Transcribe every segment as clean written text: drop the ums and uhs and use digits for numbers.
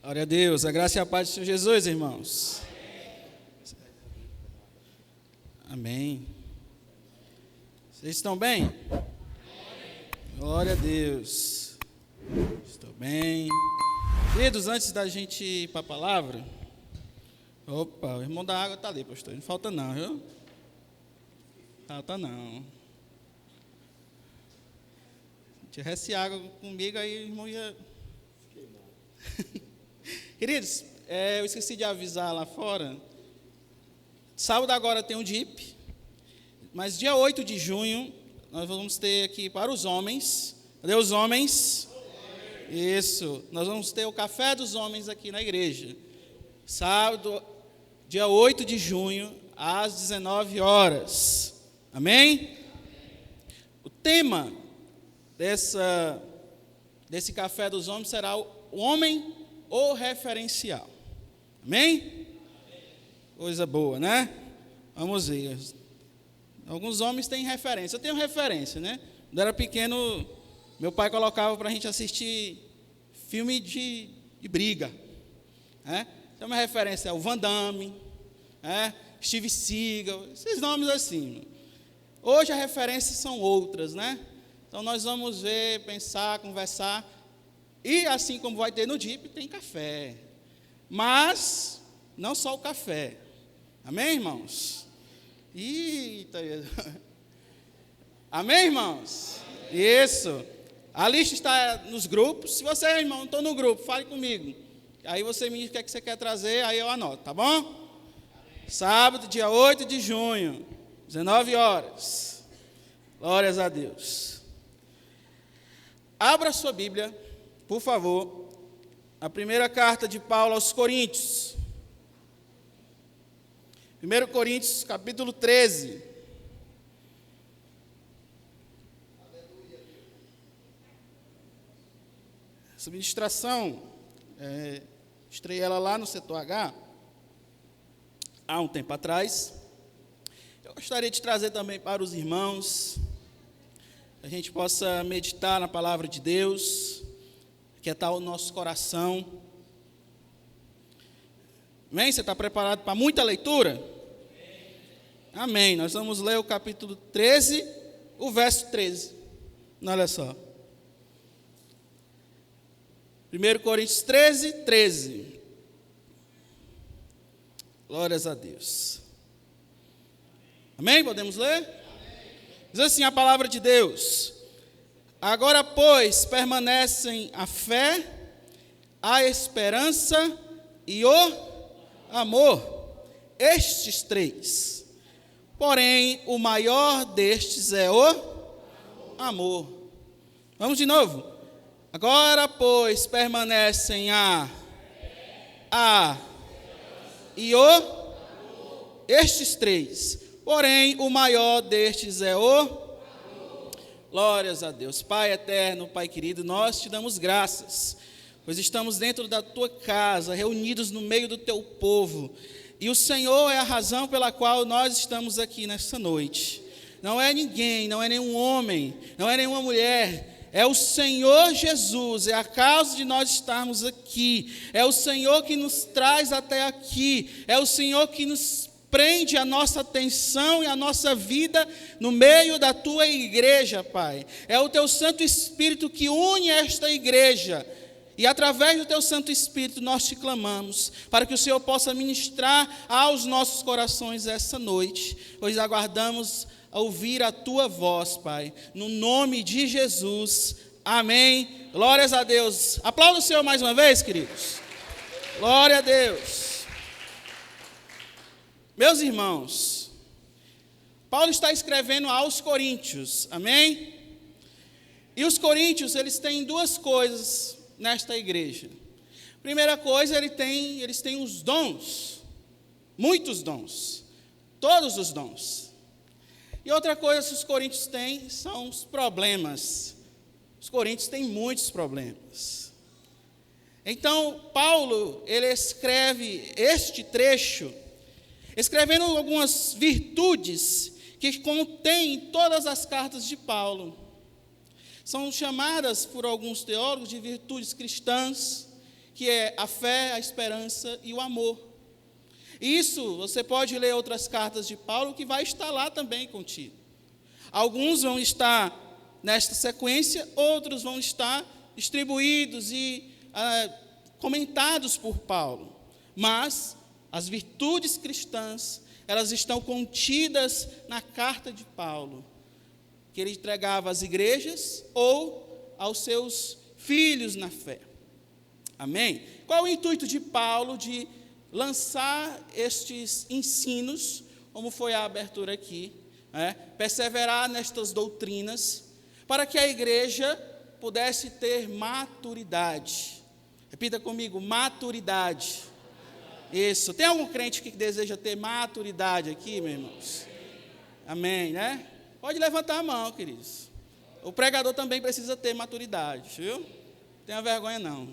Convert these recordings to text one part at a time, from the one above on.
Glória a Deus, a graça e a paz do Senhor Jesus, irmãos. Amém. Vocês estão bem? Glória a Deus. Estou bem. Queridos, antes da gente ir para a palavra, opa, o irmão da água está ali, pastor, não falta não, viu? Falta não. Se tivesse água comigo, aí o irmão ia... Queridos, eu esqueci de avisar lá fora. Sábado agora tem um DIP, mas dia 8 de junho nós vamos ter aqui para os homens. Cadê os homens? Isso, nós vamos ter o café dos homens aqui na igreja. Sábado, dia 8 de junho, às 19 horas. Amém? O tema desse café dos homens será o homem ou referencial. Amém? Coisa boa, né? Vamos ver. Alguns homens têm referência. Eu tenho referência, né? Quando eu era pequeno, meu pai colocava para a gente assistir filme de briga. Né? Então, minha referência é o Van Damme, Steve Seagal, esses nomes assim. Hoje, as referências são outras, né? Então, nós vamos ver, pensar, conversar. E assim como vai ter no DIP, tem café. Mas, não só o café. Amém, irmãos? Eita. Amém, irmãos? Amém. Isso. A lista está nos grupos. Se você, irmão, não estou no grupo, fale comigo. Aí você me diz o que é que você quer trazer, aí eu anoto, tá bom? Amém. Sábado, dia 8 de junho, 19 horas. Glórias a Deus. Abra sua Bíblia, por favor, a primeira carta de Paulo aos Coríntios. 1 Coríntios, capítulo 13. Essa ministração, estreiei ela lá no setor H, há um tempo atrás. Eu gostaria de trazer também para os irmãos, que a gente possa meditar na palavra de Deus, aquietar o nosso coração. Amém? Você está preparado para muita leitura? Amém. Nós vamos ler o capítulo 13, o verso 13. Olha só. 1 Coríntios 13, 13. Glórias a Deus. Amém? Podemos ler? Amém. Diz assim a palavra de Deus. Agora, pois, permanecem a fé, a esperança e o amor, estes três. Porém, o maior destes é o amor. Vamos de novo. Agora, pois, permanecem a e o estes três. Porém, o maior destes é o glórias a Deus. Pai eterno, Pai querido, nós te damos graças, pois estamos dentro da tua casa, reunidos no meio do teu povo, e o Senhor é a razão pela qual nós estamos aqui nessa noite. Não é ninguém, não é nenhum homem, não é nenhuma mulher, é o Senhor Jesus, é a causa de nós estarmos aqui, é o Senhor que nos traz até aqui, é o Senhor que nos prende a nossa atenção e a nossa vida no meio da tua igreja, Pai. É o teu Santo Espírito que une esta igreja. E através do teu Santo Espírito nós te clamamos para que o Senhor possa ministrar aos nossos corações essa noite, pois aguardamos a ouvir a tua voz, Pai, no nome de Jesus, amém, glórias a Deus. Aplauda o Senhor mais uma vez, queridos. Glória a Deus. Meus irmãos, Paulo está escrevendo aos Coríntios, amém? E os Coríntios, eles têm duas coisas nesta igreja. Primeira coisa, eles têm os dons, muitos dons, todos os dons. E outra coisa que os coríntios têm são os problemas. Os coríntios têm muitos problemas. Então, Paulo, ele escreve este trecho, escrevendo algumas virtudes que contém em todas as cartas de Paulo. São chamadas por alguns teólogos de virtudes cristãs, que é a fé, a esperança e o amor. Isso, você pode ler outras cartas de Paulo que vai estar lá também contigo. Alguns vão estar nesta sequência, outros vão estar distribuídos e comentados por Paulo. Mas as virtudes cristãs, elas estão contidas na carta de Paulo, que ele entregava às igrejas ou aos seus filhos na fé. Amém? Qual o intuito de Paulo de lançar estes ensinos, como foi a abertura aqui, perseverar nestas doutrinas, para que a igreja pudesse ter maturidade. Repita comigo, maturidade. Isso. Tem algum crente que deseja ter maturidade aqui, meus irmãos? Amém, né? Pode levantar a mão, queridos. O pregador também precisa ter maturidade, viu? Não tenha vergonha, não.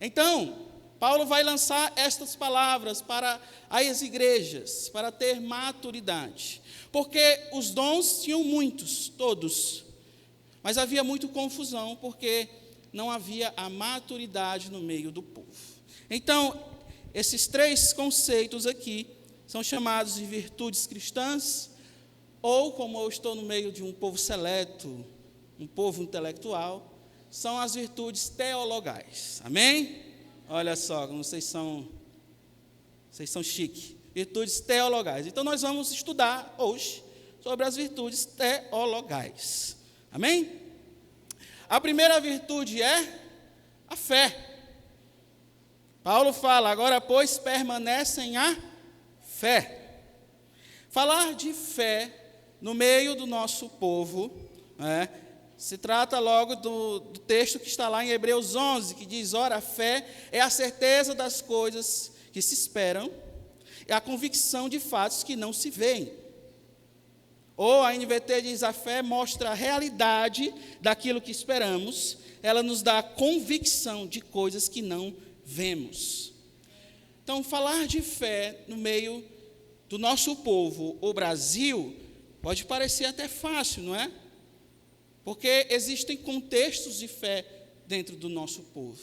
Então, Paulo vai lançar estas palavras para as igrejas, para ter maturidade. Porque os dons tinham muitos, todos. Mas havia muita confusão, porque não havia a maturidade no meio do povo. Então, esses três conceitos aqui são chamados de virtudes cristãs, ou, como eu estou no meio de um povo seleto, um povo intelectual, são as virtudes teologais. Amém? Olha só, como vocês são chique. Virtudes teologais. Então, nós vamos estudar hoje sobre as virtudes teologais. Amém? A primeira virtude é a fé. Paulo fala, agora, pois, permanecem a fé. Falar de fé no meio do nosso povo, se trata logo do texto que está lá em Hebreus 11, que diz, ora, a fé é a certeza das coisas que se esperam, é a convicção de fatos que não se veem. Ou a NVT diz, a fé mostra a realidade daquilo que esperamos, ela nos dá a convicção de coisas que não vemos. Então, falar de fé no meio do nosso povo, o Brasil, pode parecer até fácil, não é? Porque existem contextos de fé dentro do nosso povo.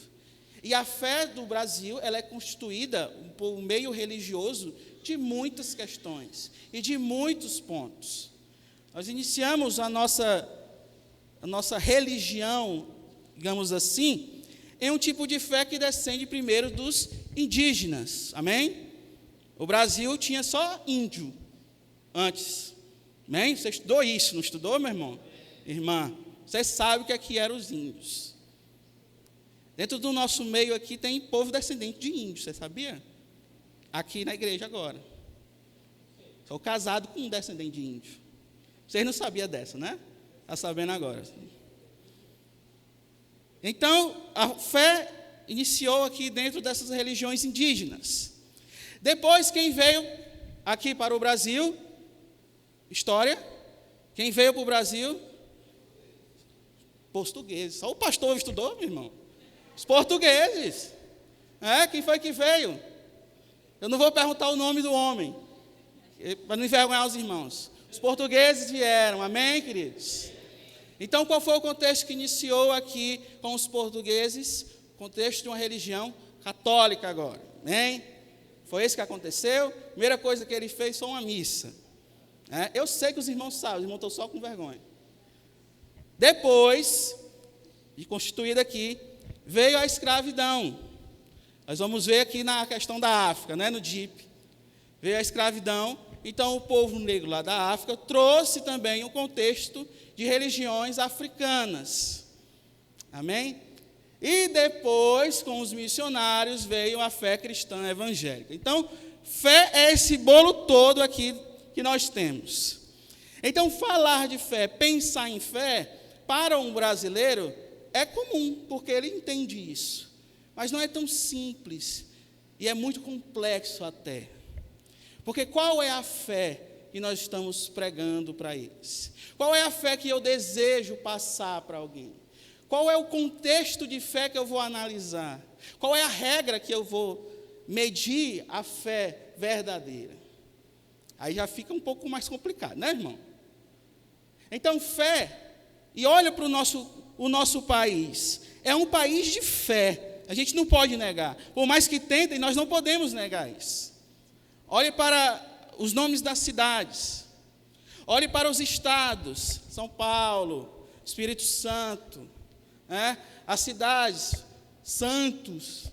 E a fé do Brasil, ela é constituída por um meio religioso de muitas questões e de muitos pontos. Nós iniciamos a nossa religião, digamos assim, em um tipo de fé que descende primeiro dos indígenas. Amém? O Brasil tinha só índio antes. Amém? Você estudou isso, não estudou, meu irmão? Irmã, você sabe o que aqui eram os índios. Dentro do nosso meio aqui tem povo descendente de índios, você sabia? Aqui na igreja agora. Sou casado com um descendente de índio. Vocês não sabiam dessa, né? Está sabendo agora. Então, a fé iniciou aqui dentro dessas religiões indígenas. Depois, quem veio aqui para o Brasil? História. Quem veio para o Brasil? Portugueses. Só o pastor estudou, meu irmão. Os portugueses. Quem foi que veio? Eu não vou perguntar o nome do homem, para não envergonhar os irmãos. Os portugueses vieram, amém, queridos? Então, qual foi o contexto que iniciou aqui com os portugueses? Contexto de uma religião católica agora, amém? Foi isso que aconteceu. Primeira coisa que ele fez foi uma missa. Eu sei que os irmãos sabem, os irmãos estão só com vergonha. Depois de constituída aqui, veio a escravidão. Nós vamos ver aqui na questão da África, no DIP. Veio a escravidão. Então, o povo negro lá da África trouxe também um contexto de religiões africanas. Amém? E depois, com os missionários, veio a fé cristã evangélica. Então, fé é esse bolo todo aqui que nós temos. Então, falar de fé, pensar em fé, para um brasileiro, é comum, porque ele entende isso. Mas não é tão simples, e é muito complexo até. Porque qual é a fé que nós estamos pregando para eles? Qual é a fé que eu desejo passar para alguém? Qual é o contexto de fé que eu vou analisar? Qual é a regra que eu vou medir a fé verdadeira? Aí já fica um pouco mais complicado, né, irmão? Então, fé, e olha para o nosso país, é um país de fé, A gente não pode negar. Por mais que tentem, nós não podemos negar isso. Olhe para os nomes das cidades. Olhe para os estados. São Paulo, Espírito Santo, as cidades, Santos,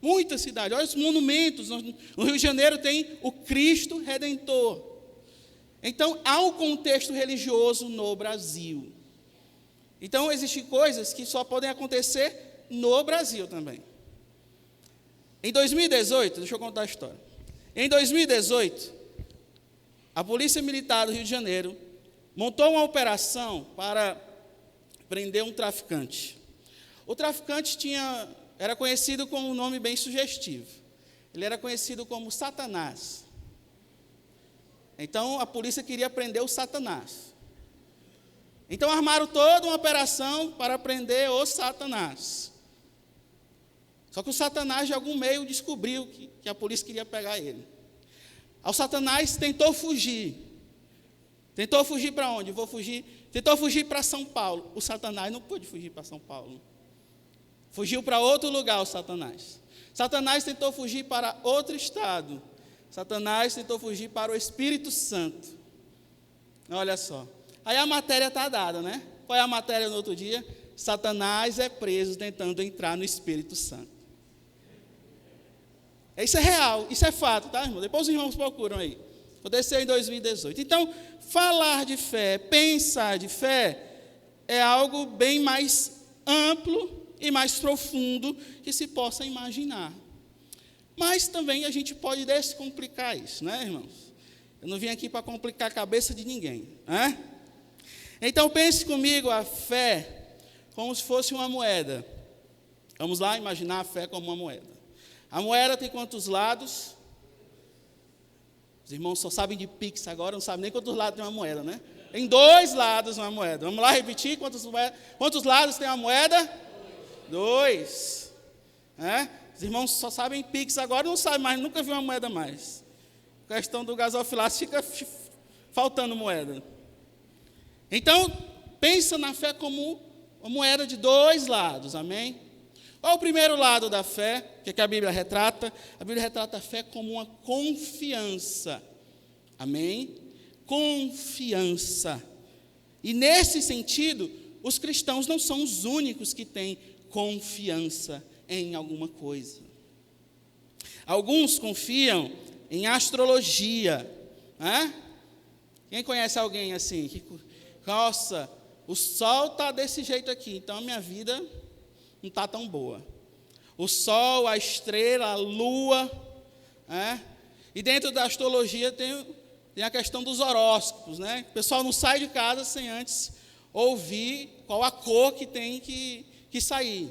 muitas cidades. Olha os monumentos. No Rio de Janeiro tem o Cristo Redentor. Então, há um contexto religioso no Brasil. Então, existem coisas que só podem acontecer no Brasil também. Em 2018, deixa eu contar a história. Em 2018, a Polícia Militar do Rio de Janeiro montou uma operação para prender um traficante. O traficante era conhecido com um nome bem sugestivo. Ele era conhecido como Satanás. Então, a polícia queria prender o Satanás. Então, armaram toda uma operação para prender o Satanás. Só que o Satanás, de algum meio, descobriu que a polícia queria pegar ele. O Satanás tentou fugir. Tentou fugir para onde? Tentou fugir para São Paulo. O Satanás não pôde fugir para São Paulo. Fugiu para outro lugar, o Satanás. Satanás tentou fugir para outro estado. Satanás tentou fugir para o Espírito Santo. Olha só. Aí a matéria está dada, né? Qual é a matéria no outro dia? Satanás é preso tentando entrar no Espírito Santo. Isso é real, isso é fato, tá, irmão? Depois os irmãos procuram aí. Aconteceu em 2018. Então, falar de fé, pensar de fé, é algo bem mais amplo e mais profundo que se possa imaginar. Mas também a gente pode descomplicar isso, né, irmãos? Eu não vim aqui para complicar a cabeça de ninguém, né? Então, pense comigo a fé como se fosse uma moeda. Vamos lá imaginar a fé como uma moeda. A moeda tem quantos lados? Os irmãos só sabem de Pix agora, não sabem nem quantos lados tem uma moeda, né? Tem 2 lados uma moeda. Vamos lá repetir, quantos lados tem uma moeda? 2. Os irmãos só sabem Pix agora, não sabem mais, nunca viu uma moeda mais. A questão do gasofilaço fica faltando moeda. Então, pensa na fé como uma moeda de 2 lados, amém? Qual é o primeiro lado da fé, que a Bíblia retrata? A Bíblia retrata a fé como uma confiança, amém? Confiança. E nesse sentido, os cristãos não são os únicos que têm confiança em alguma coisa. Alguns confiam em astrologia, né? Quem conhece alguém assim? Nossa, o sol está desse jeito aqui, então a minha vida não está tão boa. O sol, a estrela, a lua, e dentro da astrologia tem a questão dos horóscopos, né? O pessoal não sai de casa sem antes ouvir qual a cor que tem que sair.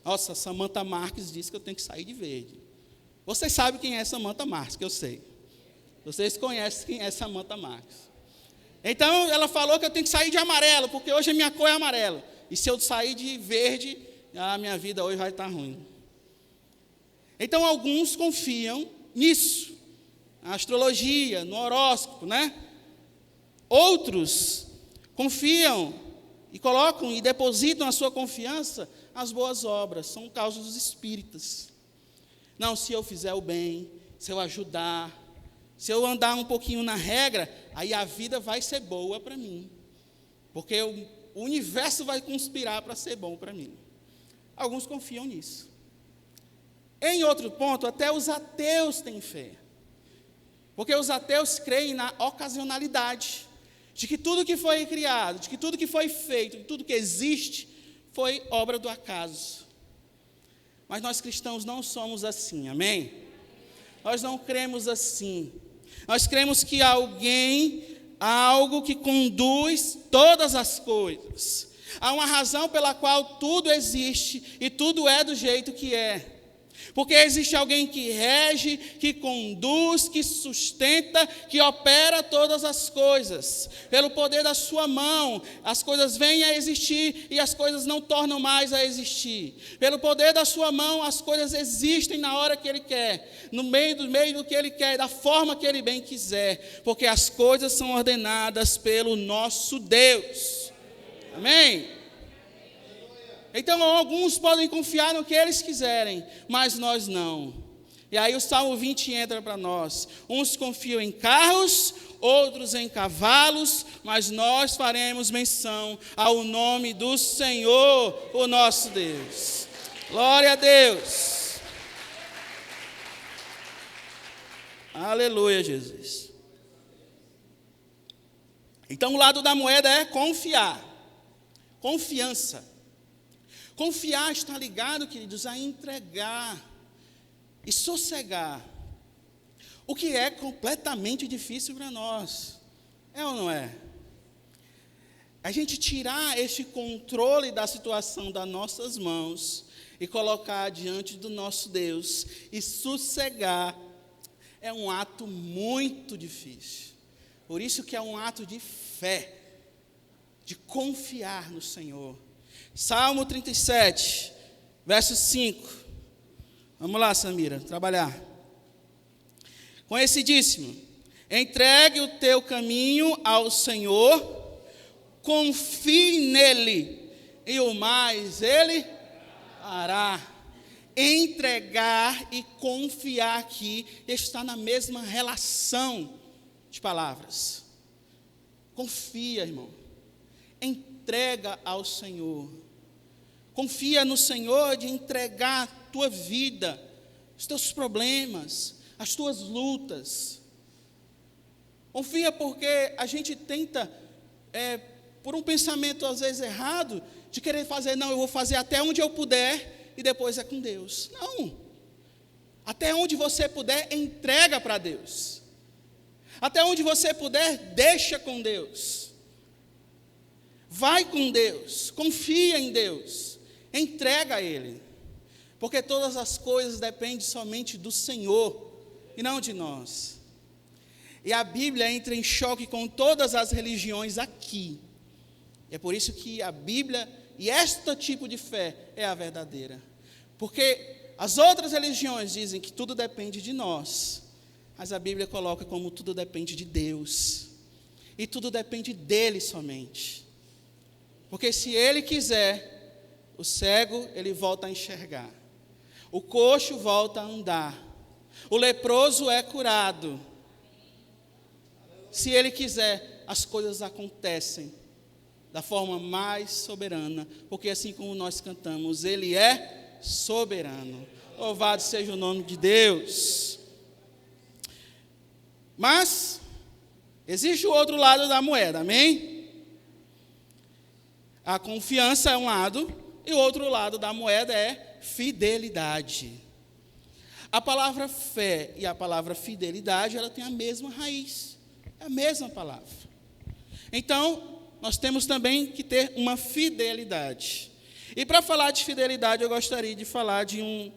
Nossa, Samantha Marques disse que eu tenho que sair de verde. Vocês sabem quem é Samantha Marques, que eu sei. Vocês conhecem quem é Samantha Marques. Então, ela falou que eu tenho que sair de amarelo, porque hoje a minha cor é amarelo. E se eu sair de verde, a minha vida hoje vai estar ruim. Então, alguns confiam nisso, na astrologia, no horóscopo, né? Outros confiam e colocam e depositam a sua confiança nas boas obras, são o caso dos espíritas. Não, se eu fizer o bem, se eu ajudar, se eu andar um pouquinho na regra, aí a vida vai ser boa para mim. Porque o universo vai conspirar para ser bom para mim. Alguns confiam nisso. Em outro ponto, até os ateus têm fé. Porque os ateus creem na ocasionalidade, de que tudo que foi criado, de que tudo que foi feito, de tudo que existe, foi obra do acaso. Mas nós cristãos não somos assim, amém? Nós não cremos assim. Nós cremos que há algo que conduz todas as coisas. Há uma razão pela qual tudo existe e tudo é do jeito que é. Porque existe alguém que rege, que conduz, que sustenta, que opera todas as coisas. Pelo poder da sua mão, as coisas vêm a existir e as coisas não tornam mais a existir. Pelo poder da sua mão, as coisas existem na hora que Ele quer, no meio do que Ele quer, da forma que Ele bem quiser. Porque as coisas são ordenadas pelo nosso Deus. Amém? Então, alguns podem confiar no que eles quiserem, mas nós não. E aí o Salmo 20 entra para nós. Uns confiam em carros, outros em cavalos, mas nós faremos menção ao nome do Senhor, o nosso Deus. Glória a Deus. Aleluia, Jesus. Então, o lado da moeda é confiar. Confiança. Confiar está ligado, queridos, a entregar e sossegar. O que é completamente difícil para nós. É ou não é? A gente tirar este controle da situação das nossas mãos e colocar diante do nosso Deus e sossegar é um ato muito difícil. Por isso que é um ato de fé, de confiar no Senhor. Salmo 37, verso 5. Vamos lá, Samira, trabalhar. Conhecidíssimo. Entregue o teu caminho ao Senhor, confie nele, e o mais ele fará. Entregar e confiar aqui está na mesma relação de palavras. Confia, irmão. Entrega ao Senhor. Confia no Senhor de entregar a tua vida, os teus problemas, as tuas lutas. Confia porque a gente tenta, por um pensamento às vezes errado, de querer fazer, não, eu vou fazer até onde eu puder e depois é com Deus. Não. Até onde você puder, entrega para Deus. Até onde você puder, deixa com Deus. Vai com Deus, confia em Deus, entrega a Ele. Porque todas as coisas dependem somente do Senhor e não de nós. E a Bíblia entra em choque com todas as religiões aqui. É por isso que a Bíblia e este tipo de fé é a verdadeira. Porque as outras religiões dizem que tudo depende de nós. Mas a Bíblia coloca como tudo depende de Deus. E tudo depende dEle somente. Porque se Ele quiser, o cego, ele volta a enxergar. O coxo volta a andar. O leproso é curado. Se Ele quiser, as coisas acontecem da forma mais soberana. Porque assim como nós cantamos, Ele é soberano. Louvado seja o nome de Deus. Mas existe o outro lado da moeda, amém? A confiança é um lado, e o outro lado da moeda é fidelidade. A palavra fé e a palavra fidelidade, ela tem a mesma raiz, é a mesma palavra. Então, nós temos também que ter uma fidelidade. E para falar de fidelidade, eu gostaria de falar de um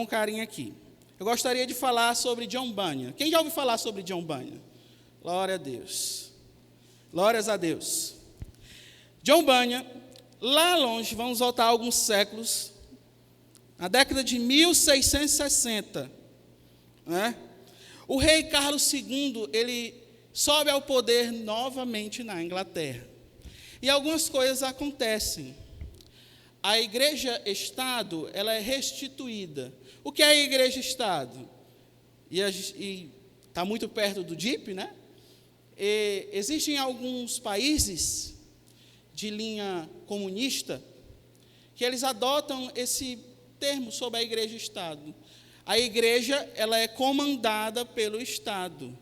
carinha aqui. Eu gostaria de falar sobre John Bunyan. Quem já ouviu falar sobre John Bunyan? Glória a Deus. Glórias a Deus. John Bunyan, lá longe, vamos voltar alguns séculos, na década de 1660, né? O rei Carlos II, ele sobe ao poder novamente na Inglaterra. E algumas coisas acontecem. A igreja-estado, ela é restituída. O que é a igreja-estado? E está muito perto do DIP, né? E existem alguns países de linha comunista que eles adotam esse termo sobre a igreja-estado. A igreja, ela é comandada pelo Estado.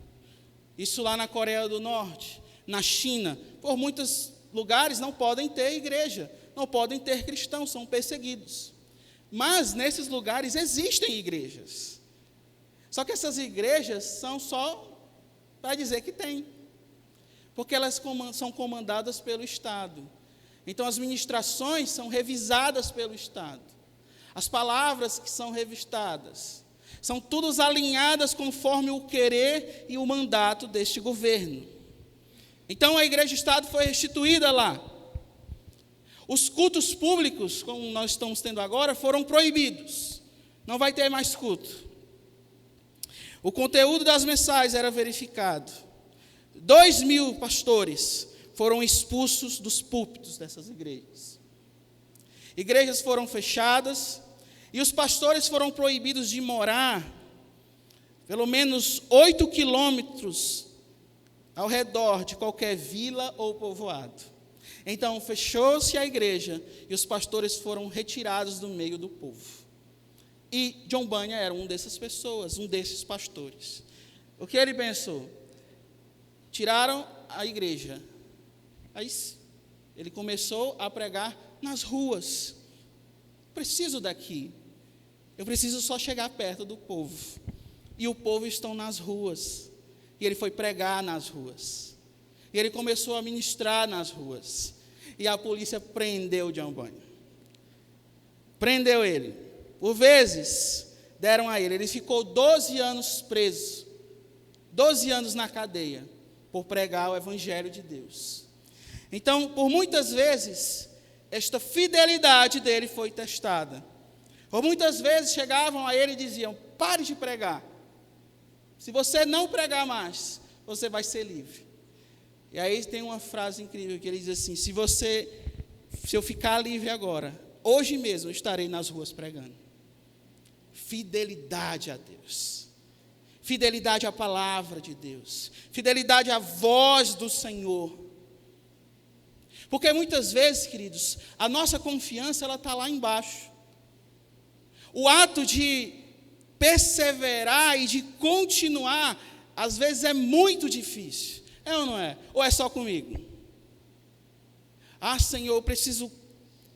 Isso lá na Coreia do Norte, na China. Por muitos lugares não podem ter igreja, não podem ter cristãos, são perseguidos. Mas nesses lugares existem igrejas. Só que essas igrejas são só para dizer que tem. Porque elas são comandadas pelo Estado. Então as ministrações são revisadas pelo Estado. As palavras que são revistadas são todas alinhadas conforme o querer e o mandato deste governo. Então a igreja-estado foi restituída lá. Os cultos públicos, como nós estamos tendo agora, foram proibidos. Não vai ter mais culto. O conteúdo das mensagens era verificado. 2.000 pastores foram expulsos dos púlpitos dessas igrejas. Igrejas foram fechadas e os pastores foram proibidos de morar pelo menos 8 quilômetros ao redor de qualquer vila ou povoado. Então, fechou-se a igreja e os pastores foram retirados do meio do povo. E John Bunyan era um dessas pessoas, um desses pastores. O que ele pensou? Tiraram a igreja. Aí ele começou a pregar nas ruas. Preciso daqui. Eu preciso só chegar perto do povo. E o povo estão nas ruas. E ele foi pregar nas ruas. E ele começou a ministrar nas ruas. E a polícia prendeu John Bunyan. Prendeu ele. Por vezes, deram a ele. Ele ficou 12 anos preso. 12 anos na cadeia. Por pregar o evangelho de Deus. Então, por muitas vezes, esta fidelidade dele foi testada. Por muitas vezes chegavam a ele e diziam: pare de pregar. Se você não pregar mais, você vai ser livre. E aí tem uma frase incrível que ele diz assim: se eu ficar livre agora, hoje mesmo eu estarei nas ruas pregando. Fidelidade a Deus. Fidelidade à palavra de Deus. Fidelidade à voz do Senhor. Porque muitas vezes, queridos, a nossa confiança ela está lá embaixo. O ato de perseverar e de continuar, às vezes é muito difícil. É ou não é? Ou é só comigo? Ah, Senhor, eu preciso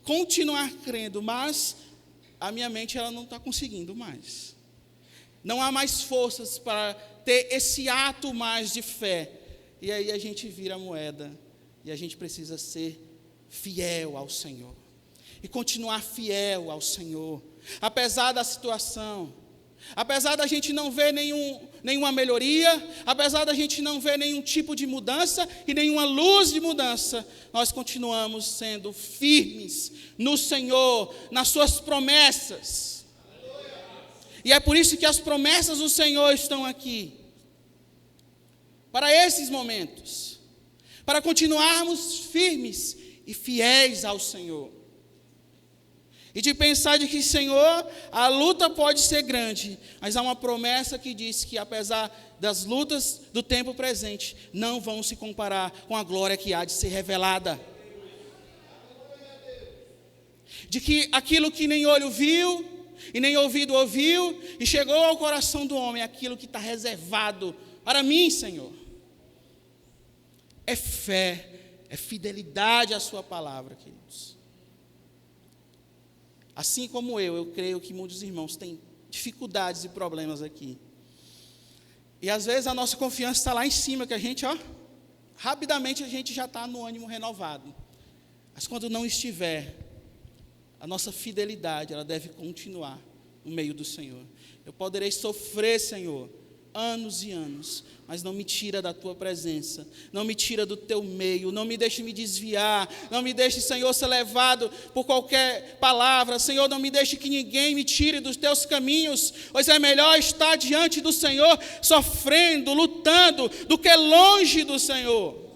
continuar crendo, mas a minha mente ela não está conseguindo mais. Não há mais forças para ter esse ato mais de fé. E aí a gente vira a moeda. E a gente precisa ser fiel ao Senhor. E continuar fiel ao Senhor. Apesar da situação. Apesar da gente não ver nenhuma melhoria. Apesar da gente não ver nenhum tipo de mudança. E nenhuma luz de mudança. Nós continuamos sendo firmes no Senhor. Nas suas promessas. E é por isso que as promessas do Senhor estão aqui. Para esses momentos. Para continuarmos firmes e fiéis ao Senhor. E de pensar de que, Senhor, a luta pode ser grande, mas há uma promessa que diz que, apesar das lutas do tempo presente, não vão se comparar com a glória que há de ser revelada. De que aquilo que nem olho viu, e nem ouvido ouviu, e chegou ao coração do homem, aquilo que está reservado para mim, Senhor. É fé, é fidelidade à sua palavra, queridos. Assim como eu creio que muitos irmãos têm dificuldades e problemas aqui. E às vezes a nossa confiança está lá em cima, que a gente, rapidamente a gente já está no ânimo renovado. Mas quando não estiver, a nossa fidelidade, ela deve continuar no meio do Senhor. Eu poderei sofrer, Senhor, anos e anos, mas não me tira da tua presença, não me tira do teu meio, não me deixe me desviar, não me deixe, Senhor, ser levado por qualquer palavra, Senhor, não me deixe que ninguém me tire dos teus caminhos, pois é melhor estar diante do Senhor, sofrendo, lutando, do que longe do Senhor.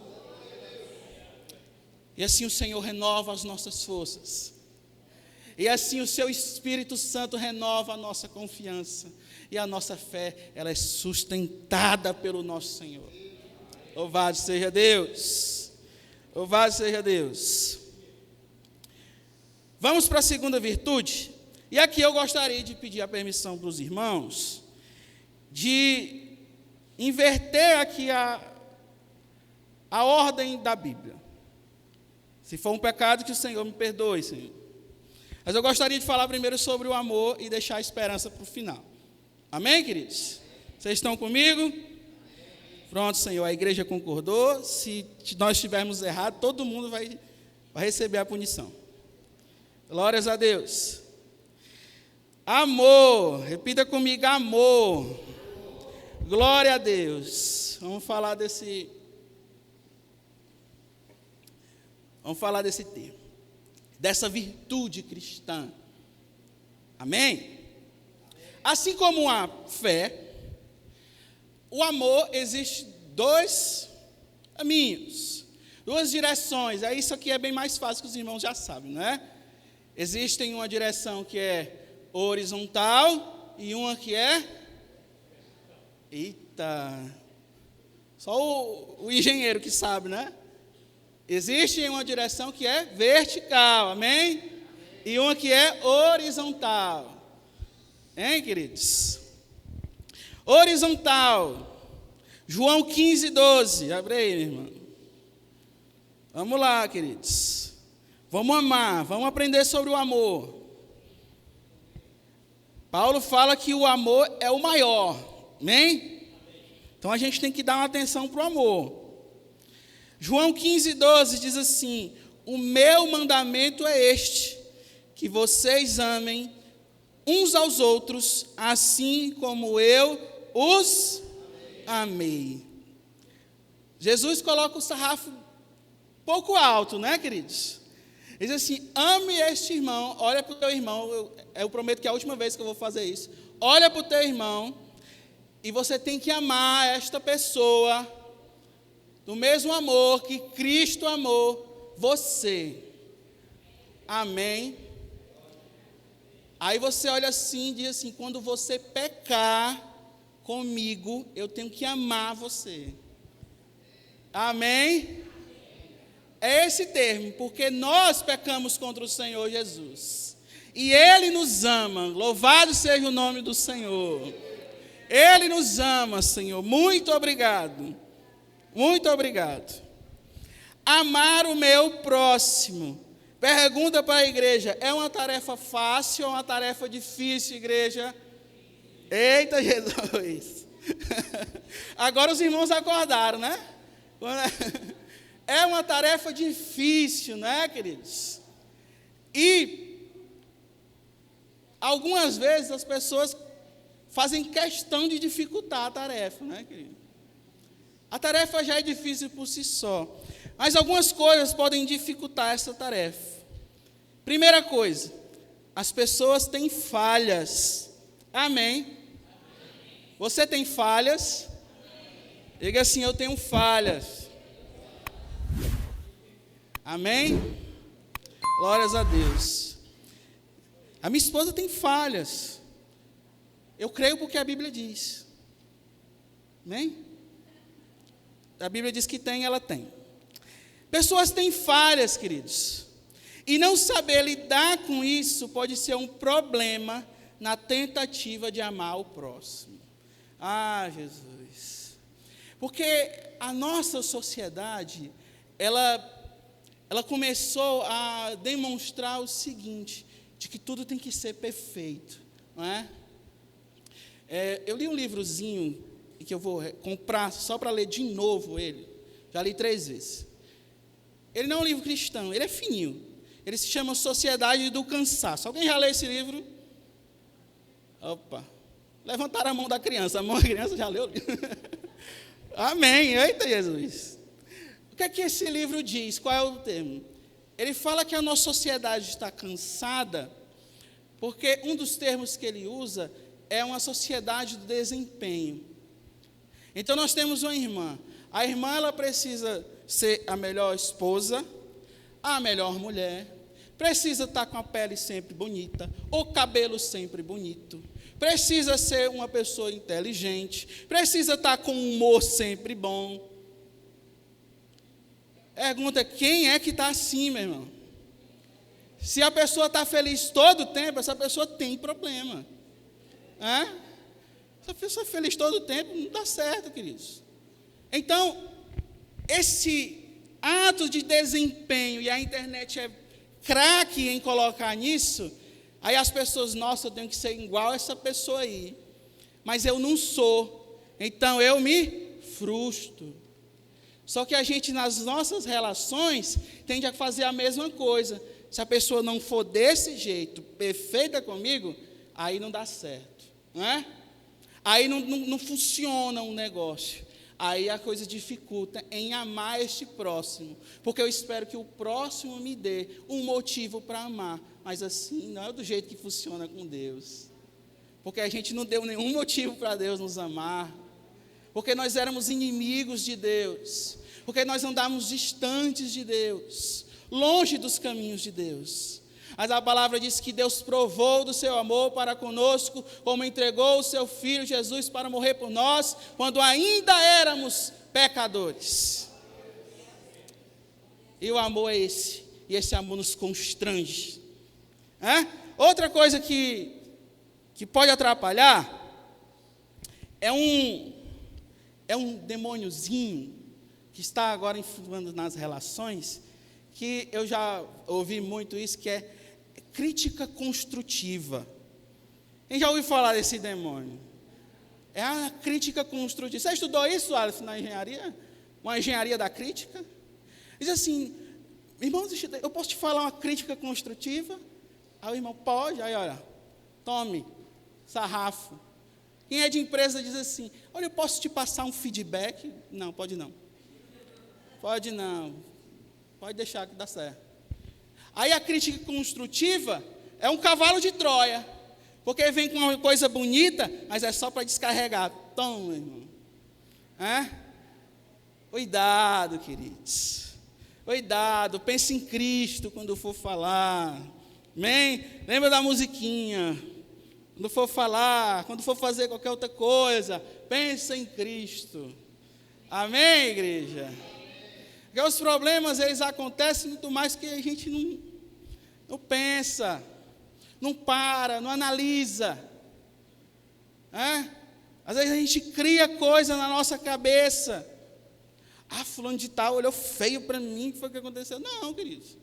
E assim o Senhor renova as nossas forças, e assim o seu Espírito Santo renova a nossa confiança. E a nossa fé, ela é sustentada pelo nosso Senhor. Louvado seja Deus. Louvado seja Deus. Vamos para a segunda virtude. E aqui eu gostaria de pedir a permissão para os irmãos de inverter aqui a ordem da Bíblia. Se for um pecado, que o Senhor me perdoe, Senhor. Mas eu gostaria de falar primeiro sobre o amor e deixar a esperança para o final. Amém, queridos? Vocês estão comigo? Pronto, Senhor, a igreja concordou. Se nós estivermos errados, todo mundo vai receber a punição. Glórias a Deus. Amor, repita comigo, amor. Glória a Deus. Vamos falar desse termo, dessa virtude cristã. Amém? Assim como a fé, o amor, existe 2 caminhos, 2 direções. Isso aqui é bem mais fácil que os irmãos já sabem, não é? Existem uma direção que é horizontal e uma que é... Eita! Só o engenheiro que sabe, né? Existe uma direção que é vertical, amém? E uma que é horizontal. Hein, queridos? Horizontal. João 15, 12. Abre aí, minha irmã. Vamos lá, queridos. Vamos amar, vamos aprender sobre o amor. Paulo fala que o amor é o maior, amém? Então a gente tem que dar uma atenção para o amor. João 15, 12 diz assim: o meu mandamento é este, que vocês amem uns aos outros, assim como eu os amei. Jesus coloca o sarrafo pouco alto, né, queridos? Ele diz assim: ame este irmão, olha para o teu irmão, eu prometo que é a última vez que eu vou fazer isso. Olha para o teu irmão, e você tem que amar esta pessoa do mesmo amor que Cristo amou você. Amém? Aí você olha assim e diz assim: quando você pecar comigo, eu tenho que amar você. Amém? É esse termo, porque nós pecamos contra o Senhor Jesus. E Ele nos ama, louvado seja o nome do Senhor. Ele nos ama, Senhor, muito obrigado. Muito obrigado. Amar o meu próximo. Pergunta para a igreja: é uma tarefa fácil ou uma tarefa difícil, igreja? Eita, Jesus! Agora os irmãos acordaram, né? É uma tarefa difícil, né, queridos? E algumas vezes as pessoas fazem questão de dificultar a tarefa, né, querido? A tarefa já é difícil por si só, mas algumas coisas podem dificultar essa tarefa. Primeira coisa, as pessoas têm falhas. Amém? Você tem falhas? Diga assim: eu tenho falhas. Amém? Glórias a Deus. A minha esposa tem falhas. Eu creio porque a Bíblia diz. Amém? A Bíblia diz que tem, ela tem. Pessoas têm falhas, queridos. E não saber lidar com isso pode ser um problema na tentativa de amar o próximo. Ah, Jesus. Porque a nossa sociedade, ela começou a demonstrar o seguinte, de que tudo tem que ser perfeito, não é? Eu li um livrozinho que eu vou comprar só para ler de novo ele. Já li 3 vezes. Ele não é um livro cristão, ele é fininho. Ele se chama Sociedade do Cansaço. Alguém já leu esse livro? Opa. Levantaram a mão da criança. A mão da criança já leu o livro. Amém. Eita, Jesus. O que é que esse livro diz? Qual é o termo? Ele fala que a nossa sociedade está cansada, porque um dos termos que ele usa é uma sociedade do desempenho. Então nós temos uma irmã. A irmã, ela precisa ser a melhor esposa, a melhor mulher, precisa estar com a pele sempre bonita, o cabelo sempre bonito, precisa ser uma pessoa inteligente, precisa estar com um humor sempre bom. Pergunta: quem é que está assim, meu irmão? Se a pessoa está feliz todo o tempo, essa pessoa tem problema. Se a pessoa é feliz todo o tempo, não dá certo, queridos. Então, esse ato de desempenho, e a internet é craque em colocar nisso, aí as pessoas: nossa, eu tenho que ser igual a essa pessoa aí, mas eu não sou, então eu me frustro. Só que a gente, nas nossas relações, tende a fazer a mesma coisa. Se a pessoa não for desse jeito, perfeita comigo, aí não dá certo, não é? Aí não funciona um negócio. Aí a coisa dificulta em amar este próximo, porque eu espero que o próximo me dê um motivo para amar, mas assim não é do jeito que funciona com Deus, porque a gente não deu nenhum motivo para Deus nos amar, porque nós éramos inimigos de Deus, porque nós andávamos distantes de Deus, longe dos caminhos de Deus. Mas a palavra diz que Deus provou do seu amor para conosco, como entregou o seu Filho Jesus para morrer por nós, quando ainda éramos pecadores. E o amor é esse, e esse amor nos constrange. Outra coisa que pode atrapalhar é um demôniozinho que está agora influindo nas relações, que eu já ouvi muito isso, que é crítica construtiva. Quem já ouviu falar desse demônio? É a crítica construtiva. Você estudou isso, Alisson, na engenharia? Uma engenharia da crítica? Diz assim, irmão, eu posso te falar uma crítica construtiva? Aí o irmão, pode. Aí, olha, tome, sarrafo. Quem é de empresa diz assim, olha, eu posso te passar um feedback? Não, pode não. Pode não. Pode deixar que dá certo. Aí a crítica construtiva é um cavalo de Troia. Porque vem com uma coisa bonita, mas é só para descarregar. Toma, irmão. Cuidado, queridos. Cuidado, pense em Cristo quando for falar. Amém? Lembra da musiquinha? Quando for falar, quando for fazer qualquer outra coisa, pensa em Cristo. Amém, igreja? Porque os problemas, eles acontecem muito mais que a gente não pensa, não para, não analisa. Às vezes a gente cria coisa na nossa cabeça. Fulano de tal olhou feio para mim, o que foi que aconteceu? Não, queridos.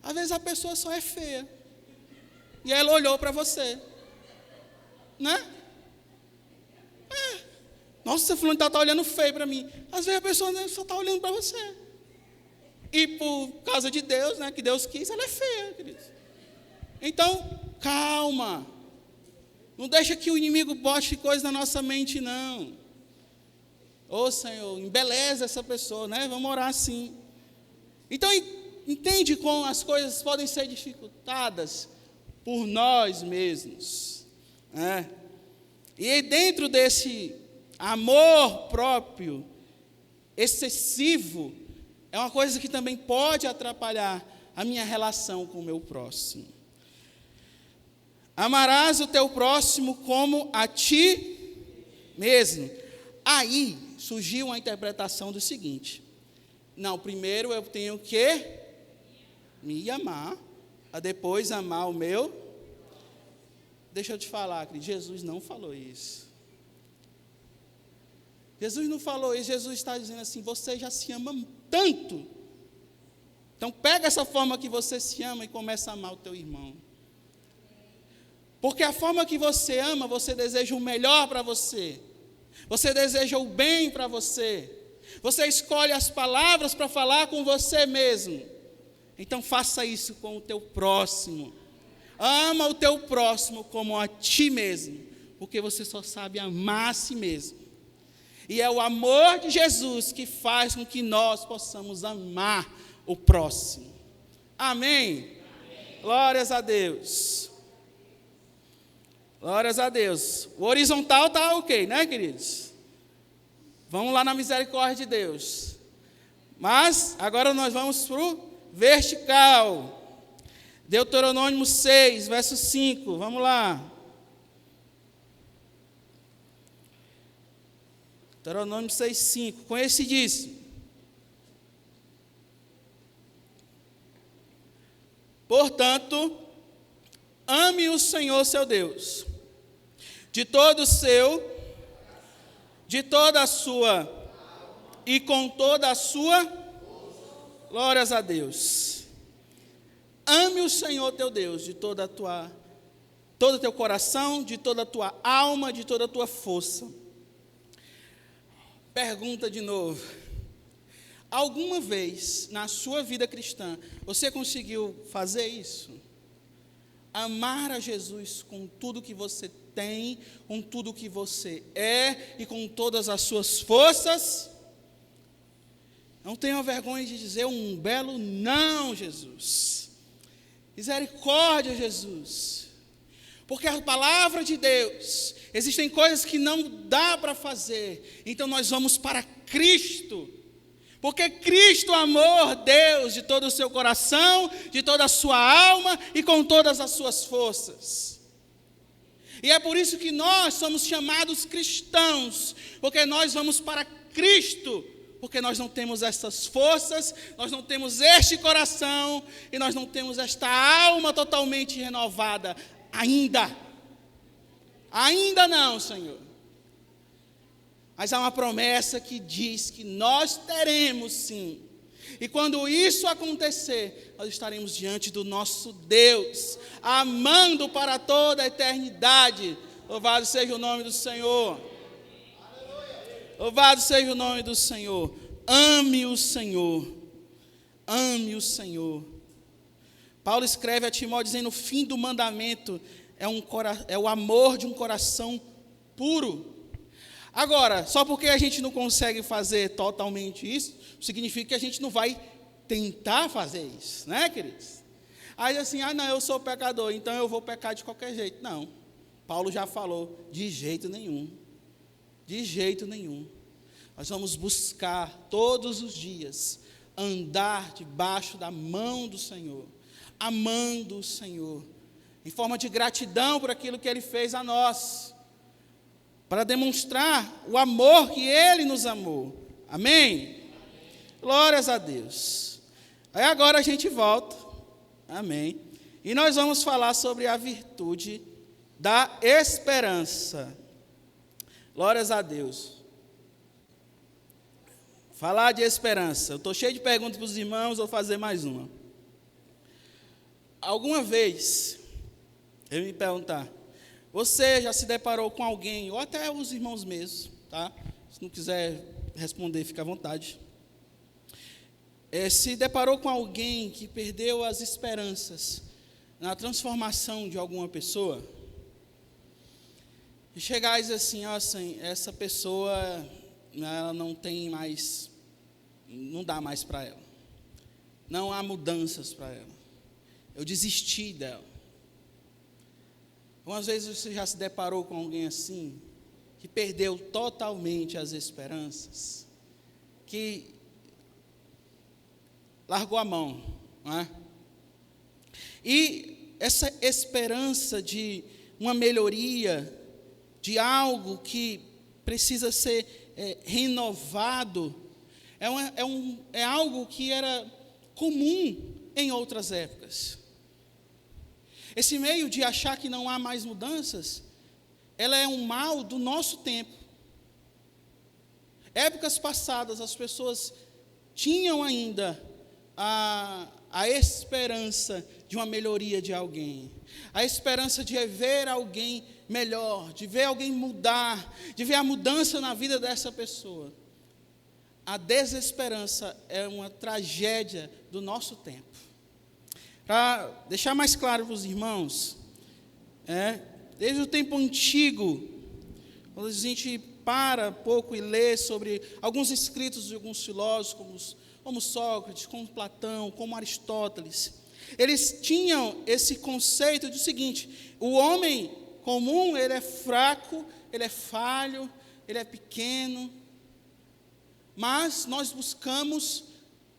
Às vezes a pessoa só é feia. E ela olhou para você. Nossa, fulano de tal está olhando feio para mim. Às vezes a pessoa só está olhando para você. E por causa de Deus, que Deus quis, ela é feia, queridos. Então, calma. Não deixa que o inimigo bote coisa na nossa mente, não. Senhor, embeleza essa pessoa, Vamos orar assim. Então, entende como as coisas podem ser dificultadas por nós mesmos. E dentro desse amor próprio, excessivo, é uma coisa que também pode atrapalhar a minha relação com o meu próximo. Amarás o teu próximo como a ti mesmo. Aí surgiu uma interpretação do seguinte: não, primeiro eu tenho que me amar, a depois amar o meu. Deixa eu te falar, querido, Jesus não falou isso. Jesus não falou isso, Jesus está dizendo assim, você já se ama tanto. Então pega essa forma que você se ama e começa a amar o teu irmão. Porque a forma que você ama, você deseja o melhor para você. Você deseja o bem para você. Você escolhe as palavras para falar com você mesmo. Então faça isso com o teu próximo. Ama o teu próximo como a ti mesmo. Porque você só sabe amar a si mesmo. E é o amor de Jesus que faz com que nós possamos amar o próximo. Amém? Glórias a Deus. Glórias a Deus. O horizontal está ok, queridos? Vamos lá na misericórdia de Deus. Mas agora nós vamos para o vertical. Deuteronômio 6, verso 5. Vamos lá. Deuteronômio 6, 5. Conhecidíssimo. Portanto, ame o Senhor seu Deus, de todo o seu, de toda a sua, e com toda a sua, glórias a Deus. Ame o Senhor teu Deus, de todo o teu coração, de toda a tua alma, de toda a tua força. Pergunta de novo. Alguma vez na sua vida cristã, você conseguiu fazer isso? Amar a Jesus com tudo que você tem, com tudo que você é e com todas as suas forças? Não tenha vergonha de dizer um belo não, Jesus. Misericórdia, Jesus. Porque a palavra de Deus, existem coisas que não dá para fazer. Então nós vamos para Cristo. Porque Cristo amou Deus de todo o seu coração, de toda a sua alma e com todas as suas forças. E é por isso que nós somos chamados cristãos, porque nós vamos para Cristo, porque nós não temos essas forças, nós não temos este coração e nós não temos esta alma totalmente renovada ainda. Ainda não, Senhor. Mas há uma promessa que diz que nós teremos sim. E quando isso acontecer, nós estaremos diante do nosso Deus, amando para toda a eternidade. Louvado seja o nome do Senhor. Louvado seja o nome do Senhor. Ame o Senhor. Ame o Senhor. Paulo escreve a Timóteo dizendo: o fim do mandamento é o amor de um coração puro. Agora, só porque a gente não consegue fazer totalmente isso, significa que a gente não vai tentar fazer isso, né, queridos? Aí assim, não, eu sou pecador, então eu vou pecar de qualquer jeito. Não, Paulo já falou, de jeito nenhum. De jeito nenhum. Nós vamos buscar todos os dias andar debaixo da mão do Senhor, amando o Senhor, em forma de gratidão por aquilo que Ele fez a nós, para demonstrar o amor que Ele nos amou. Amém? Glórias a Deus. Aí agora a gente volta. Amém. E nós vamos falar sobre a virtude da esperança. Glórias a Deus. Falar de esperança. Eu estou cheio de perguntas para os irmãos, vou fazer mais uma. Alguma vez, eu me perguntar, você já se deparou com alguém, ou até os irmãos mesmos, tá? Se não quiser responder, fica à vontade. Se deparou com alguém que perdeu as esperanças na transformação de alguma pessoa, e chegar e dizer assim, essa pessoa, ela não tem mais, não dá mais para ela. Não há mudanças para ela. Eu desisti dela. Algumas vezes você já se deparou com alguém assim, que perdeu totalmente as esperanças, que largou a mão, não é? E essa esperança de uma melhoria, de algo que precisa ser renovado, é algo que era comum em outras épocas. Esse meio de achar que não há mais mudanças, ela é um mal do nosso tempo. Épocas passadas, as pessoas tinham ainda a esperança de uma melhoria de alguém, a esperança de ver alguém melhor, de ver alguém mudar, de ver a mudança na vida dessa pessoa. A desesperança é uma tragédia do nosso tempo. Para deixar mais claro para os irmãos, desde o tempo antigo, quando a gente para pouco e lê sobre alguns escritos de alguns filósofos, como Sócrates, como Platão, como Aristóteles, eles tinham esse conceito do seguinte: o homem comum, ele é fraco, ele é falho, ele é pequeno, mas nós buscamos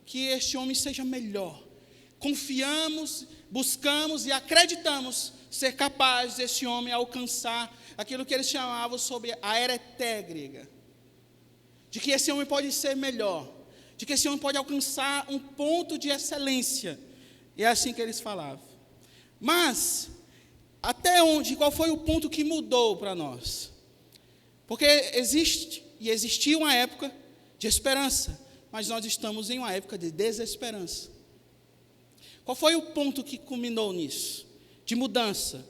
que este homem seja melhor. Confiamos, buscamos e acreditamos ser capaz desse homem alcançar aquilo que eles chamavam sobre a ereté grega. De que esse homem pode ser melhor, de que esse homem pode alcançar um ponto de excelência. E é assim que eles falavam. Mas, qual foi o ponto que mudou para nós? Porque existia uma época de esperança, mas nós estamos em uma época de desesperança. Qual foi o ponto que culminou nisso? De mudança,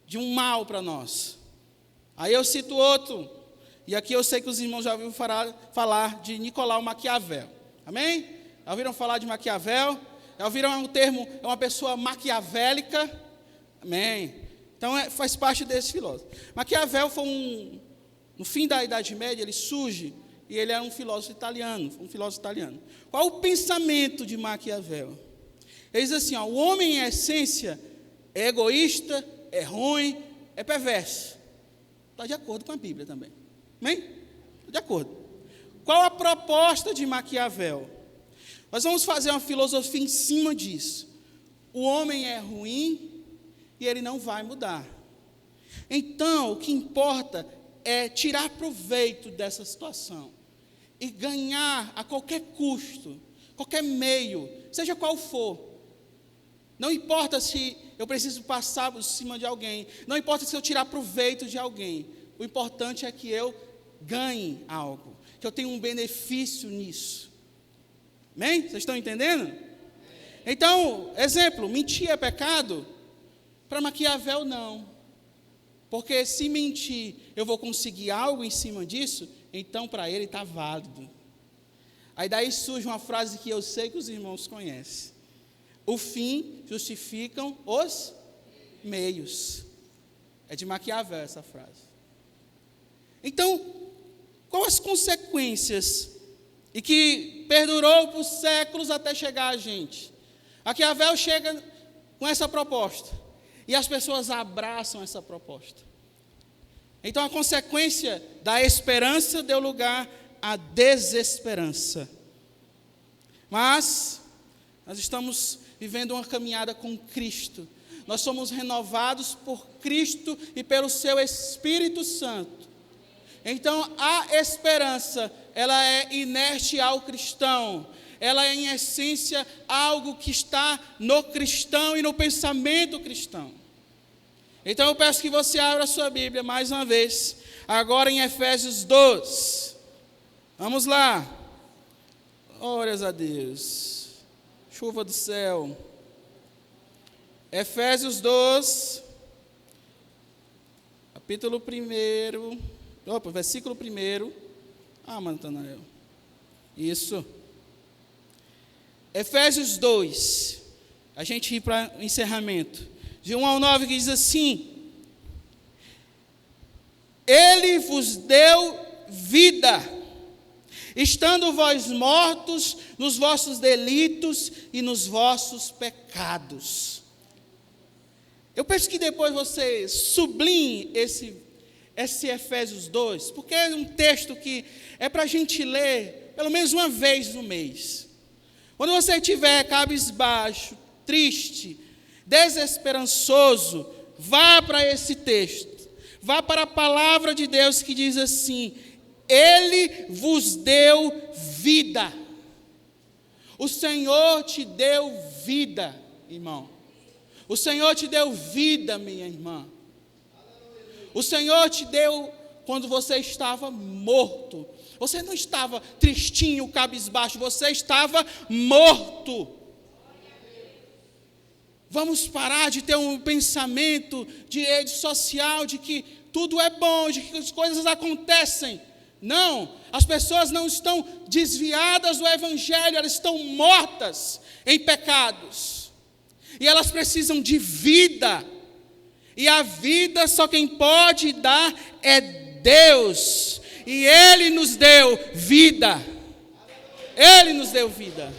de um mal para nós. Aí eu cito outro, e aqui eu sei que os irmãos já ouviram falar de Nicolau Maquiavel. Amém? Já ouviram falar de Maquiavel? Já ouviram o termo, é uma pessoa maquiavélica? Amém? Então faz parte desse filósofo. Maquiavel foi no fim da Idade Média, ele surge, e ele era um filósofo italiano. Qual o pensamento de Maquiavel? Ele diz assim, o homem em essência é egoísta, é ruim, é perverso. Está de acordo com a Bíblia também. Amém? Está de acordo. Qual a proposta de Maquiavel? Nós vamos fazer uma filosofia em cima disso. O homem é ruim e ele não vai mudar. Então, o que importa é tirar proveito dessa situação e ganhar a qualquer custo, qualquer meio, seja qual for. Não importa se eu preciso passar por cima de alguém, não importa se eu tirar proveito de alguém, o importante é que eu ganhe algo, que eu tenha um benefício nisso. Amém? Vocês estão entendendo? Então, exemplo, mentir é pecado? Para Maquiavel, não. Porque se mentir, eu vou conseguir algo em cima disso, então para ele está válido. Aí daí surge uma frase que eu sei que os irmãos conhecem. O fim justificam os meios. É de Maquiavel essa frase. Então, quais as consequências? E que perdurou por séculos até chegar a gente. Maquiavel chega com essa proposta. E as pessoas abraçam essa proposta. Então, a consequência da esperança deu lugar à desesperança. Mas, nós estamos vivendo uma caminhada com Cristo. Nós somos renovados por Cristo e pelo seu Espírito Santo. Então, a esperança, ela é inerte ao cristão. Ela é, em essência, algo que está no cristão e no pensamento cristão. Então, eu peço que você abra a sua Bíblia, mais uma vez, agora em Efésios 2. Vamos lá. Glórias a Deus. Chuva do céu. Efésios 2, capítulo 1, versículo 1. Natanael. Isso. Efésios 2, a gente ir para o encerramento, de 1 ao 9, que diz assim: Ele vos deu vida, estando vós mortos nos vossos delitos e nos vossos pecados. Eu penso que depois você sublinhe esse Efésios 2, porque é um texto que é para a gente ler pelo menos uma vez no mês. Quando você estiver cabisbaixo, triste, desesperançoso, vá para esse texto. Vá para a palavra de Deus que diz assim: Ele vos deu vida. O Senhor te deu vida, irmão. O Senhor te deu vida, minha irmã. O Senhor te deu quando você estava morto. Você não estava tristinho, cabisbaixo, você estava morto. Vamos parar de ter um pensamento de rede social, de que tudo é bom, de que as coisas acontecem. Não, as pessoas não estão desviadas do Evangelho, elas estão mortas em pecados. E elas precisam de vida. E a vida só quem pode dar é Deus. E Ele nos deu vida. Ele nos deu vida.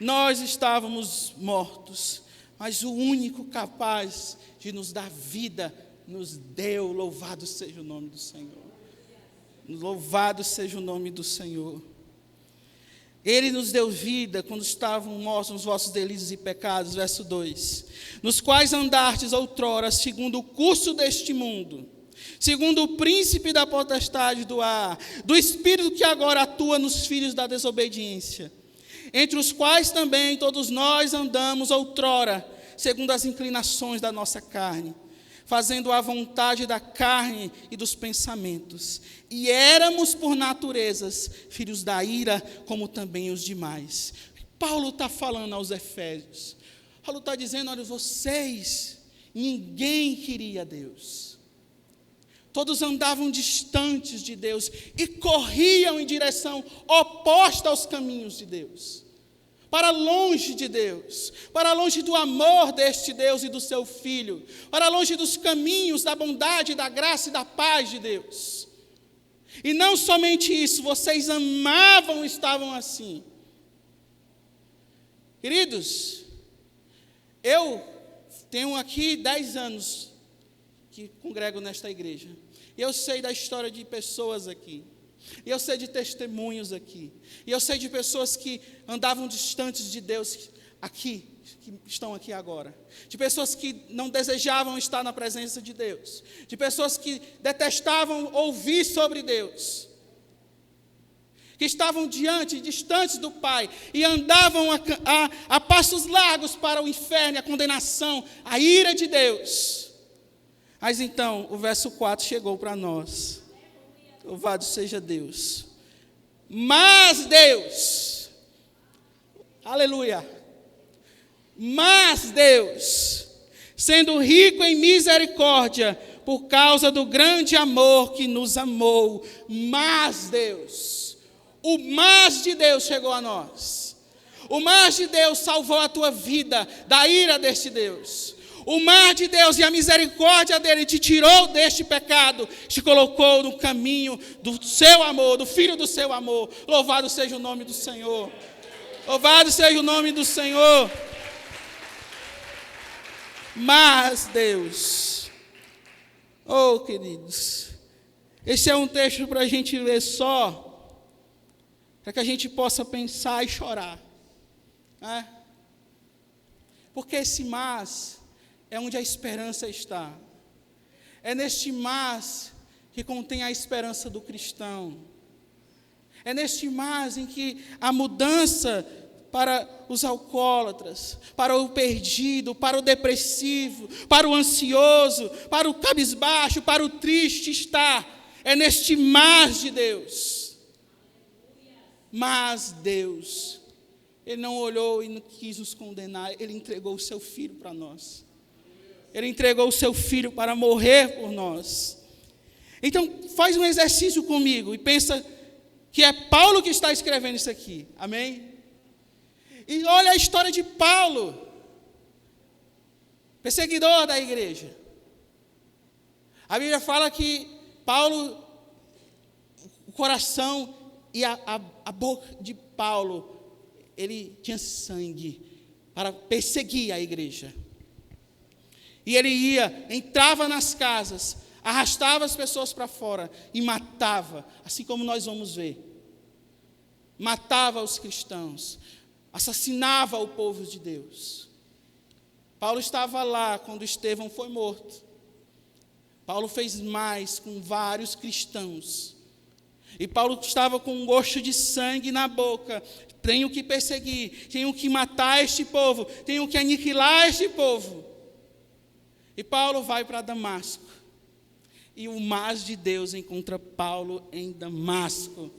Nós estávamos mortos, mas o único capaz de nos dar vida nos deu. Louvado seja o nome do Senhor. Louvado seja o nome do Senhor. Ele nos deu vida quando estavam mortos nos vossos delitos e pecados, verso 2, nos quais andastes outrora, segundo o curso deste mundo, segundo o príncipe da potestade do ar, do espírito que agora atua nos filhos da desobediência, entre os quais também todos nós andamos outrora, segundo as inclinações da nossa carne, fazendo a vontade da carne e dos pensamentos. E éramos, por naturezas, filhos da ira, como também os demais. Paulo está falando aos Efésios. Paulo está dizendo: olha, vocês, ninguém queria Deus. Todos andavam distantes de Deus e corriam em direção oposta aos caminhos de Deus. Para longe de Deus, para longe do amor deste Deus e do seu Filho, para longe dos caminhos da bondade, da graça e da paz de Deus. E não somente isso, vocês amavam e estavam assim. Queridos, eu tenho aqui 10 anos que congregam nesta igreja. E eu sei da história de pessoas aqui. E eu sei de testemunhos aqui. E eu sei de pessoas que andavam distantes de Deus aqui, que estão aqui agora. De pessoas que não desejavam estar na presença de Deus. De pessoas que detestavam ouvir sobre Deus. Que estavam distantes do Pai. E andavam a passos largos para o inferno, a condenação, a ira de Deus. Mas então, o verso 4 chegou para nós. Louvado seja Deus. Mas Deus, aleluia, mas Deus, sendo rico em misericórdia, por causa do grande amor que nos amou, mas Deus, o mas de Deus chegou a nós. O mas de Deus salvou a tua vida da ira deste Deus. O mar de Deus e a misericórdia dele te tirou deste pecado, te colocou no caminho do seu amor, do Filho do seu amor. Louvado seja o nome do Senhor. Louvado seja o nome do Senhor. Mas Deus, oh queridos, esse é um texto para a gente ler só, para que a gente possa pensar e chorar, né? Porque esse mas é onde a esperança está. É neste mas que contém a esperança do cristão. É neste mas em que a mudança para os alcoólatras, para o perdido, para o depressivo, para o ansioso, para o cabisbaixo, para o triste está. É neste mas de Deus. Mas Deus, Ele não olhou e não quis nos condenar, Ele entregou o seu Filho para nós. Ele entregou o seu Filho para morrer por nós. Então, faz um exercício comigo e pensa que é Paulo que está escrevendo isso aqui. Amém? E olha a história de Paulo, perseguidor da igreja. A Bíblia fala que Paulo, o coração e a boca de Paulo, ele tinha sangue para perseguir a igreja. E ele entrava nas casas, arrastava as pessoas para fora e matava, assim como nós vamos ver. Matava os cristãos, assassinava o povo de Deus. Paulo estava lá quando Estevão foi morto. Paulo fez mais com vários cristãos. E Paulo estava com um gosto de sangue na boca. Tenho que perseguir, tenho que matar este povo, tenho que aniquilar este povo. E Paulo vai para Damasco. E o mas de Deus encontra Paulo em Damasco.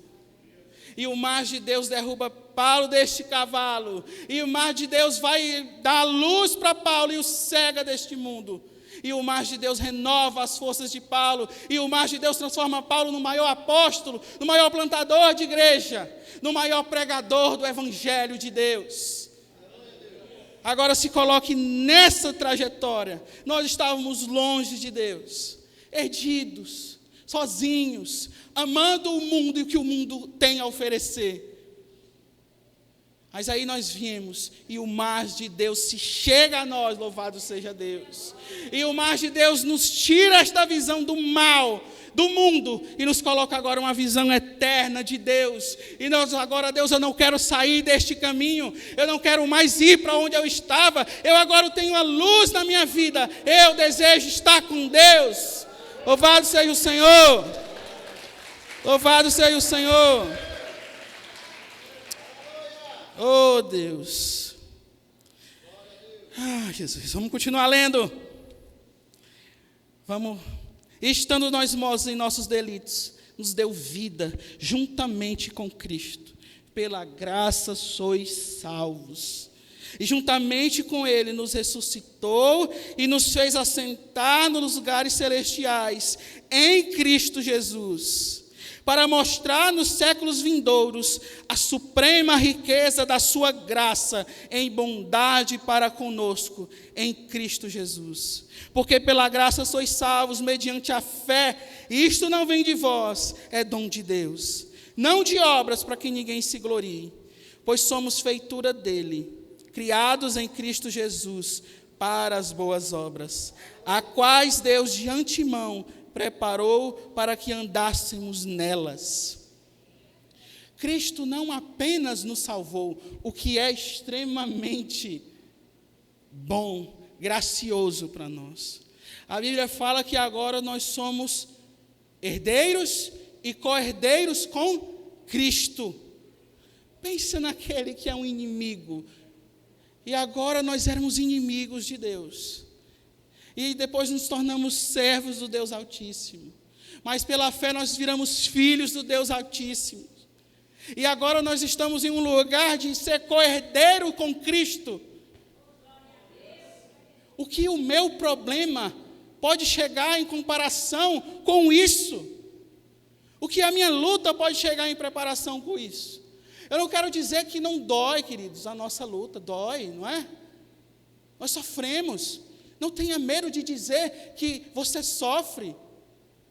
E o mas de Deus derruba Paulo deste cavalo. E o mas de Deus vai dar luz para Paulo e o cega deste mundo. E o mas de Deus renova as forças de Paulo. E o mas de Deus transforma Paulo no maior apóstolo, no maior plantador de igreja, no maior pregador do evangelho de Deus. Agora se coloque nessa trajetória. Nós estávamos longe de Deus, perdidos, sozinhos, amando o mundo e o que o mundo tem a oferecer. Mas aí nós viemos e o mas de Deus se chega a nós, louvado seja Deus. E o mas de Deus nos tira esta visão do mal, do mundo, e nos coloca agora uma visão eterna de Deus. E nós agora, Deus, eu não quero sair deste caminho, eu não quero mais ir para onde eu estava, eu agora tenho a luz na minha vida, eu desejo estar com Deus. Louvado seja o Senhor, louvado seja o Senhor. Oh Deus, Jesus, vamos continuar lendo. Vamos. Estando nós mortos em nossos delitos, nos deu vida juntamente com Cristo. Pela graça sois salvos. E juntamente com Ele nos ressuscitou e nos fez assentar nos lugares celestiais em Cristo Jesus, para mostrar nos séculos vindouros a suprema riqueza da sua graça em bondade para conosco em Cristo Jesus. Porque pela graça sois salvos mediante a fé, e isto não vem de vós, é dom de Deus, não de obras para que ninguém se glorie, pois somos feitura dele, criados em Cristo Jesus, para as boas obras, a quais Deus de antemão preparou para que andássemos nelas. Cristo não apenas nos salvou, o que é extremamente bom, gracioso para nós. A Bíblia fala que agora nós somos herdeiros e co-herdeiros com Cristo. Pensa naquele que é um inimigo. E agora nós éramos inimigos de Deus. E depois nos tornamos servos do Deus Altíssimo. Mas pela fé nós viramos filhos do Deus Altíssimo. E agora nós estamos em um lugar de ser co-herdeiro com Cristo. O que o meu problema pode chegar em comparação com isso? O que a minha luta pode chegar em preparação com isso? Eu não quero dizer que não dói, queridos, a nossa luta dói, não é? Nós sofremos. Não tenha medo de dizer que você sofre.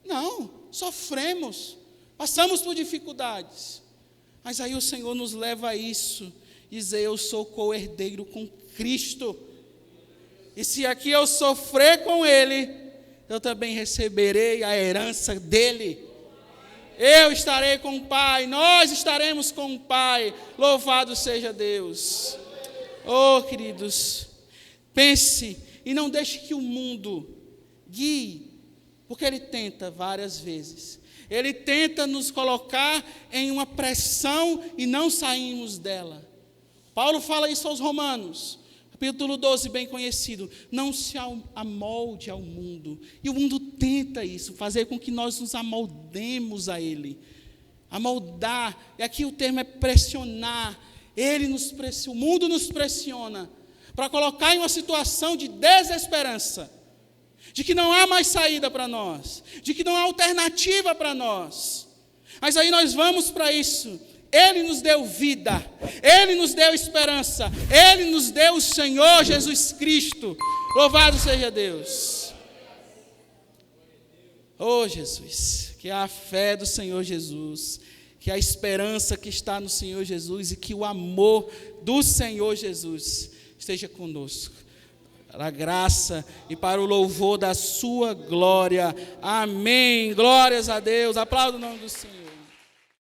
Não, sofremos. Passamos por dificuldades. Mas aí o Senhor nos leva a isso. Dizer, eu sou co-herdeiro com Cristo. E se aqui eu sofrer com Ele, eu também receberei a herança dEle. Eu estarei com o Pai, nós estaremos com o Pai. Louvado seja Deus. Oh, queridos, pense e não deixe que o mundo guie, porque ele tenta várias vezes. Ele tenta nos colocar em uma pressão e não saímos dela. Paulo fala isso aos Romanos, capítulo 12, bem conhecido. Não se amolde ao mundo. E o mundo tenta isso, fazer com que nós nos amoldemos a ele. Amoldar, e aqui o termo é pressionar. O mundo nos pressiona para colocar em uma situação de desesperança, de que não há mais saída para nós, de que não há alternativa para nós. Mas aí nós vamos para isso. Ele nos deu vida, Ele nos deu esperança, Ele nos deu o Senhor Jesus Cristo. Louvado seja Deus. Oh Jesus, que a fé do Senhor Jesus, que a esperança que está no Senhor Jesus e que o amor do Senhor Jesus esteja conosco. Para a graça e para o louvor da sua glória. Amém. Glórias a Deus. Aplauda o nome do Senhor.